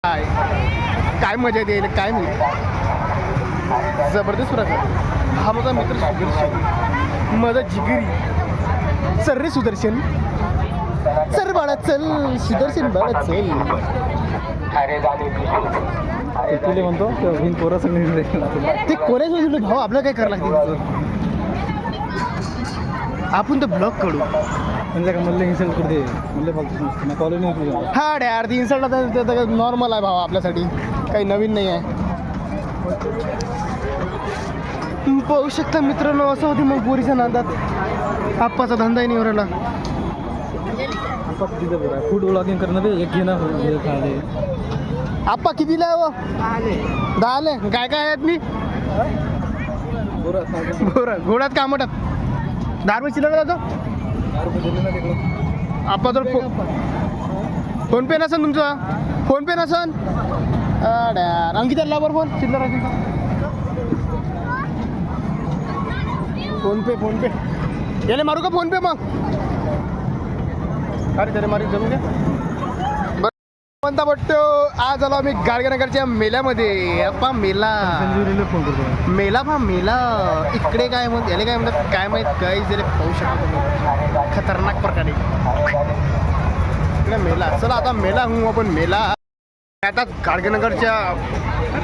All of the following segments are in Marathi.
काय काय मजा येईल काय नाही. जबरदस्त प्रकार. हा माझा मित्र सुदर्शन, माझा जिगरी. चल रे सुदर्शन, चल बाळा चल, सुदर्शन बाळा चल. तुले म्हणतो पोरा ते कोऱ्याच भाऊ आपलं काय करायला लागते. आपण तर ब्लॉक करू म्हणजे का मला इन्सल्ट करते मला फालतू कॉलेज हा डॅर ती इन्सल्ट नॉर्मल आहे भाऊ आपल्यासाठी, काही नवीन नाही आहे. पाहू शकता मित्रांनो, असं होती मग बोरीच्या नादात आप्पाचा धंदाही नाही उरायला. फूड ब्लॉगिंग करणं एक घेणं खाले. आप्पा कितीला आहे व? 10 आले. काय काय आहेत मी घोड्यात का मोठ्यात 10 रुपये चिल्लर जातो. आप्पा तर फोन पे नसन तुमचा, फोन पे नसन डॅर. अंकिता लावर फोन चिल्लर फोन पे याले मारू का फोन पे मग. अरे त्याने मारी जमू द्या. म्हणता बट्टो आज आलो आम्ही गाडगेनगरच्या मेल्यामध्ये. अप्पा मेला फोन करतो मेला पहा मेला. इकडे काय म्हणत याले काय म्हणतात काय माहीत, काही जरी पाहू शकतो खतरनाक प्रकारे इकडे मेला. चला आता मेला हूँ आपण मेला. आता गाडगेनगरच्या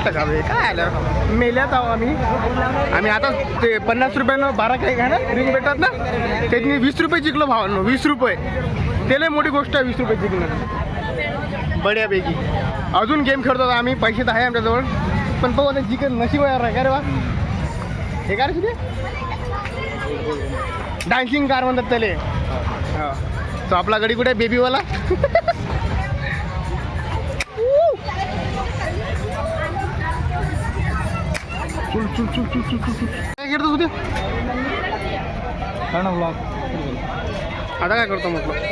काय आलं मेल्यात आहो आम्ही आता ते 50 रुपयानं 12 काही घ्या ना रिंग भेटतात ना, त्यांनी 20 रुपये जिंकलो भावांनो. 20 रुपये त्याला मोठी गोष्ट आहे 20 रुपये जिंकणं बड्यापैकी. अजून गेम खेळतो आम्ही, पैसे तर आहे आमच्याजवळ, पण पाहू आता जिंकन नशीब आहे का रे वा. हे काय रे डान्सिंग कार म्हणतात त्याले. हा तो आपला गडी कुठे बेबीवाला. काय करतो तुझे काय ना ब्लॉग आता काय करतो म्हटलं.